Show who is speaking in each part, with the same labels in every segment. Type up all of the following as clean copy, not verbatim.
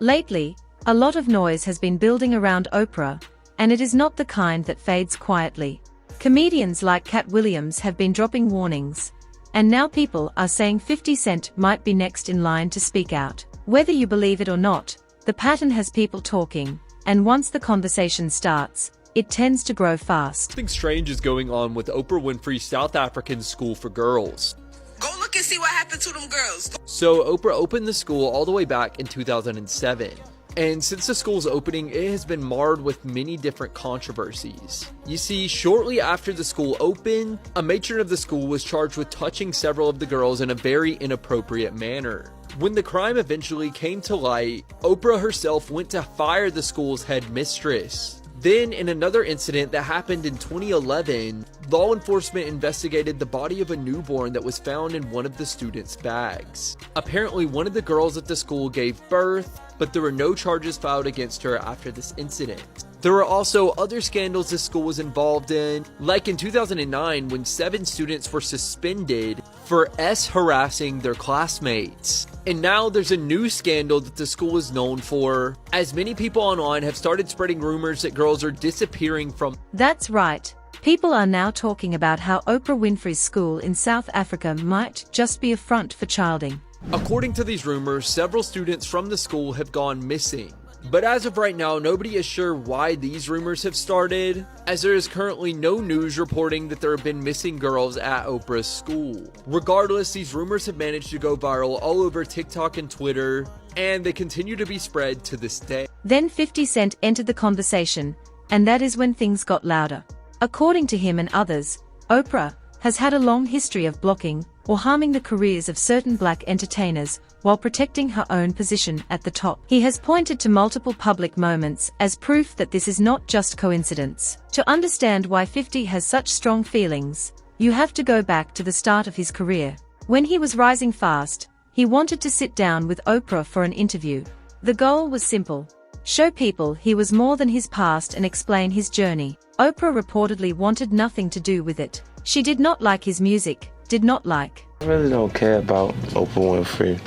Speaker 1: Lately, a lot of noise has been building around Oprah, and it is not the kind that fades quietly. Comedians like Cat Williams have been dropping warnings, and now people are saying 50 Cent might be next in line to speak out. Whether you believe it or not, the pattern has people talking, and once the conversation starts, it tends to grow fast.
Speaker 2: Something strange is going on with Oprah Winfrey's South African school for girls.
Speaker 3: Go look and see what happened to them girls.
Speaker 2: So Oprah opened the school all the way back in 2007. And since the school's opening, it has been marred with many different controversies. You see, shortly after the school opened, a matron of the school was charged with touching several of the girls in a very inappropriate manner. When the crime eventually came to light, Oprah herself went to fire the school's head mistress. Then, in another incident that happened in 2011, law enforcement investigated the body of a newborn that was found in one of the students' bags. Apparently, one of the girls at the school gave birth, but there were no charges filed against her after this incident. There were also other scandals the school was involved in, like in 2009 when 7 students were suspended for harassing their classmates. And now there's a new scandal that the school is known for, as many people online have started spreading rumors that girls are disappearing from.
Speaker 1: That's right. People are now talking about how Oprah Winfrey's school in South Africa might just be a front for childing.
Speaker 2: According to these rumors, several students from the school have gone missing. But as of right now, nobody is sure why these rumors have started, as there is currently no news reporting that there have been missing girls at Oprah's school. Regardless, these rumors have managed to go viral all over TikTok and Twitter, and they continue to be spread to this day.
Speaker 1: Then 50 Cent entered the conversation, and that is when things got louder. According to him and others, Oprah has had a long history of blocking or harming the careers of certain black entertainers while protecting her own position at the top. He has pointed to multiple public moments as proof that this is not just coincidence. To understand why 50 has such strong feelings, you have to go back to the start of his career. When he was rising fast, he wanted to sit down with Oprah for an interview. The goal was simple: show people he was more than his past and explain his journey. Oprah reportedly wanted nothing to do with it. She did not like his music, did not like.
Speaker 4: I really don't care about Oprah Winfrey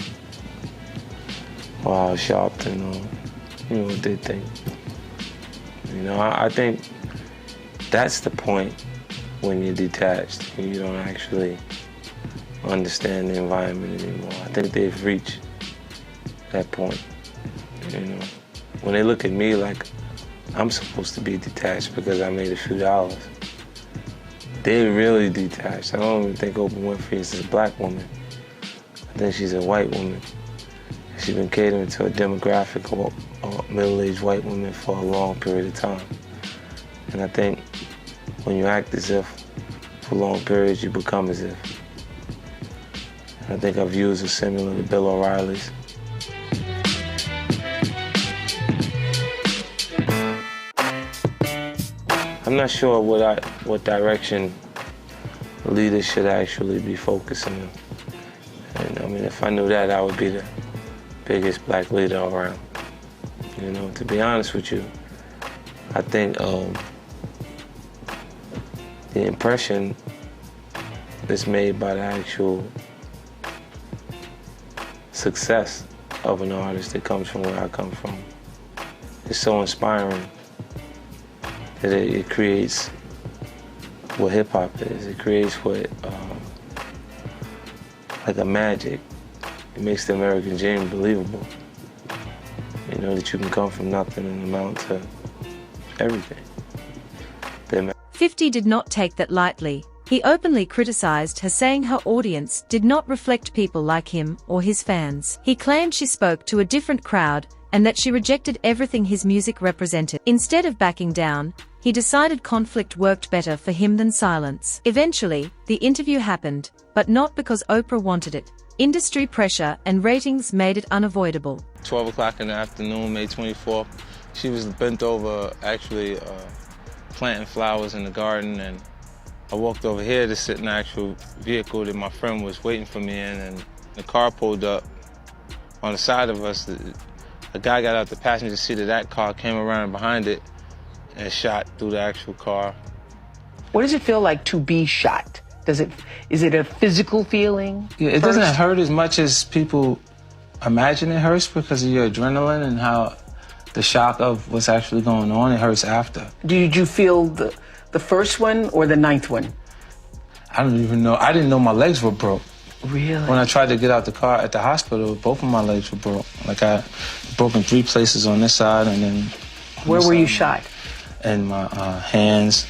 Speaker 4: or how Sharpton what they think. I think that's the point when you're detached and you don't actually understand the environment anymore. I think they've reached that point. When they look at me like I'm supposed to be detached because I made a few dollars, they're really detached. I don't even think Oprah Winfrey is a black woman. I think she's a white woman. She's been catering to a demographic of middle-aged white women for a long period of time. And I think when you act as if for long periods, you become as if. And I think our views are similar to Bill O'Reilly's. I'm not sure what direction leaders should actually be focusing on. And if I knew that, I would be the biggest black leader around. To be honest with you, I think the impression that's made by the actual success of an artist that comes from where I come from is so inspiring that it creates what hip-hop is. It creates what, like a magic. It makes the American dream believable. That you can come from nothing and amount to everything.
Speaker 1: 50 did not take that lightly. He openly criticized her, saying her audience did not reflect people like him or his fans. He claimed she spoke to a different crowd and that she rejected everything his music represented. Instead of backing down, he decided conflict worked better for him than silence. Eventually, the interview happened, but not because Oprah wanted it. Industry pressure and ratings made it unavoidable.
Speaker 5: 12 o'clock in the afternoon, May 24th, she was bent over actually planting flowers in the garden, and I walked over here to sit in the actual vehicle that my friend was waiting for me in, and the car pulled up. On the side of us, a guy got out the passenger seat of that car, came around behind it, and shot through the actual car.
Speaker 6: What does it feel like to be shot? Is it a physical feeling?
Speaker 5: Yeah, it doesn't hurt as much as people imagine it hurts because of your adrenaline and how the shock of what's actually going on, it hurts after.
Speaker 6: Did you feel the first one or the ninth one?
Speaker 5: I don't even know. I didn't know my legs were broke.
Speaker 6: Really?
Speaker 5: When I tried to get out the car at the hospital, both of my legs were broke. Like I broke in 3 places on this side and then...
Speaker 6: Where were you shot?
Speaker 5: In my hands,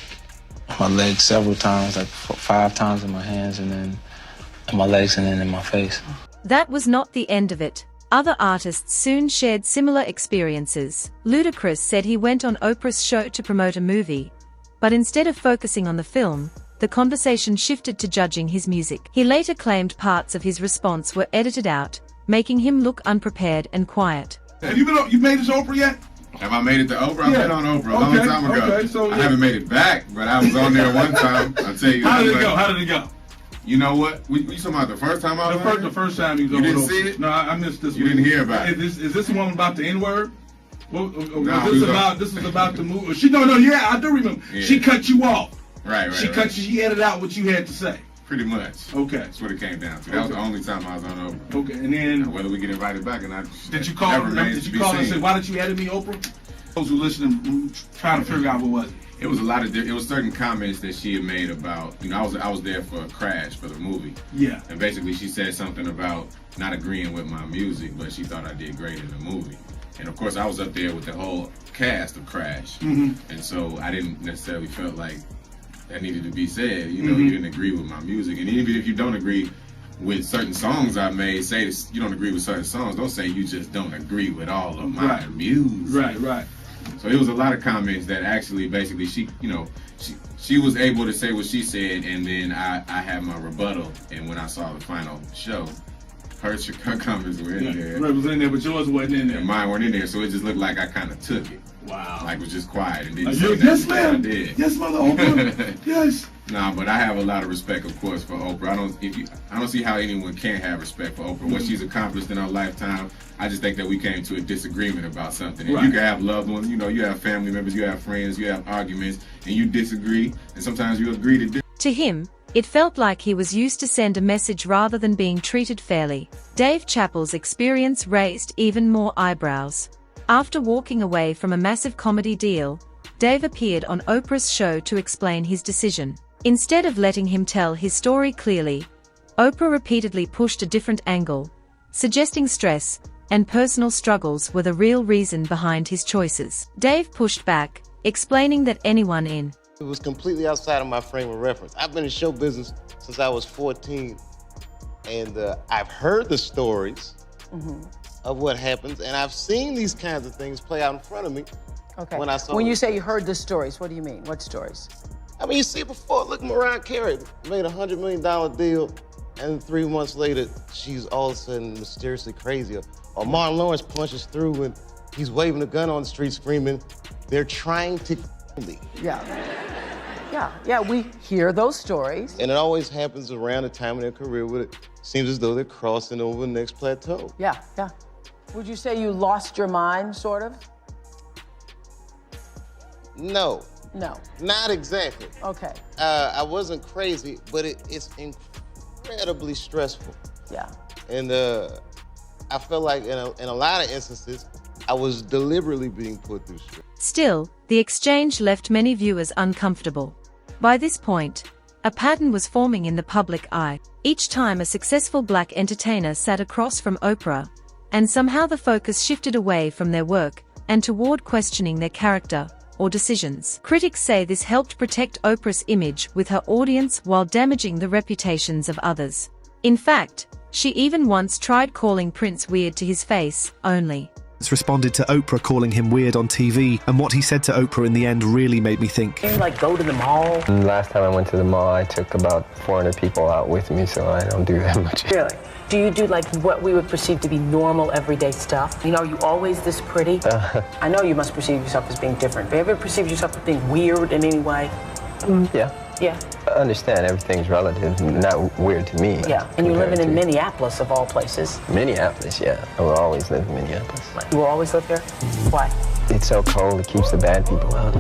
Speaker 5: my legs several times, like 5 times in my hands and then in my legs and then in my face.
Speaker 1: That was not the end of it. Other artists soon shared similar experiences. Ludacris said he went on Oprah's show to promote a movie, but instead of focusing on the film, the conversation shifted to judging his music. He later claimed parts of his response were edited out, making him look unprepared and quiet.
Speaker 7: Have you made it to Oprah yet?
Speaker 8: Have I made it to Oprah? I've been on Oprah a long time ago.
Speaker 7: Okay, so,
Speaker 8: I haven't made it back, but I was on there one time. I'll tell you.
Speaker 7: How did it go?
Speaker 8: You know what? You talking about the first time I was on?
Speaker 7: The first time you was
Speaker 8: on. You didn't see it?
Speaker 7: No, I missed this one.
Speaker 8: You didn't hear about it.
Speaker 7: Is this the one about the N-word? This is about the movie. I do remember. Yeah. She cut you off.
Speaker 8: Right.
Speaker 7: She edited out what you had to say.
Speaker 8: Pretty much.
Speaker 7: Okay.
Speaker 8: That's what it came down to. That was the only time I was on Oprah.
Speaker 7: Okay, and then...
Speaker 8: Now, whether we get invited back or not...
Speaker 7: Did you call and say, why did you edit me, Oprah? Those who listening, trying to figure out what was it.
Speaker 8: It was a lot of it was certain comments that she had made about, I was there for a crash for the movie.
Speaker 7: Yeah.
Speaker 8: And basically she said something about not agreeing with my music, but she thought I did great in the movie. And of course I was up there with the whole cast of Crash.
Speaker 7: Mm-hmm.
Speaker 8: And so I didn't necessarily felt like that needed to be said. You know, you didn't agree with my music. And even if you don't agree with certain songs I made, say you don't agree with certain songs, don't say you just don't agree with all of my music.
Speaker 7: Right.
Speaker 8: So it was a lot of comments that actually basically she was able to say what she said, and then I had my rebuttal, and when I saw the final show, her comments were in there.
Speaker 7: Right, was in there, but yours wasn't in there.
Speaker 8: And mine weren't in there, so it just looked like I kind of took it.
Speaker 7: Wow.
Speaker 8: Like was just quiet and didn't
Speaker 7: say yes, ma'am. Yes, mother Oprah. Yes.
Speaker 8: Nah, but I have a lot of respect, of course, for Oprah. I don't see how anyone can't have respect for Oprah. What she's accomplished in her lifetime, I just think that we came to a disagreement about something. And you can have loved ones, you have family members, you have friends, you have arguments, and you disagree, and sometimes you agree to disagree.
Speaker 1: To him, it felt like he was used to send a message rather than being treated fairly. Dave Chappelle's experience raised even more eyebrows. After walking away from a massive comedy deal, Dave appeared on Oprah's show to explain his decision. Instead of letting him tell his story clearly, Oprah repeatedly pushed a different angle, suggesting stress and personal struggles were the real reason behind his choices. Dave pushed back, explaining that anyone in
Speaker 9: it was completely outside of my frame of reference. I've been in show business since I was 14, and I've heard the stories of what happens, and I've seen these kinds of things play out in front of me.
Speaker 6: Okay.
Speaker 9: When
Speaker 6: you say you heard the stories, what do you mean? What stories?
Speaker 9: I mean, you see before, look, Mariah Carey made a $100 million deal, and 3 months later, she's all of a sudden mysteriously crazy. Or Martin Lawrence punches through and he's waving a gun on the street screaming, "They're trying to kill me."
Speaker 6: Yeah, we hear those stories.
Speaker 9: And it always happens around the time of their career where it seems as though they're crossing over the next plateau.
Speaker 6: Yeah. Would you say you lost your mind, sort of?
Speaker 9: No.
Speaker 6: No.
Speaker 9: Not exactly.
Speaker 6: Okay.
Speaker 9: I wasn't crazy, but it's incredibly stressful.
Speaker 6: Yeah.
Speaker 9: And I felt like in a lot of instances, I was deliberately being put through stress.
Speaker 1: Still, the exchange left many viewers uncomfortable. By this point, a pattern was forming in the public eye. Each time a successful black entertainer sat across from Oprah, and somehow the focus shifted away from their work and toward questioning their character or decisions. Critics say this helped protect Oprah's image with her audience while damaging the reputations of others. In fact, she even once tried calling Prince weird to his face, only.
Speaker 10: Responded to Oprah calling him weird on TV, and what he said to Oprah in the end really made me think.
Speaker 6: You go to the mall?
Speaker 11: Last time I went to the mall, I took about 400 people out with me, so I don't do that much.
Speaker 6: Really? Do you do what we would perceive to be normal, everyday stuff? Are you always this pretty? I know you must perceive yourself as being different, but have you ever perceived yourself as being weird in any way?
Speaker 11: Yeah. I understand everything's relative, not weird to me.
Speaker 6: Yeah, and you're living in Minneapolis, of all places.
Speaker 11: Minneapolis, yeah. I will always live in Minneapolis.
Speaker 6: You will always live there? Why?
Speaker 11: It's so cold, it keeps the bad people out.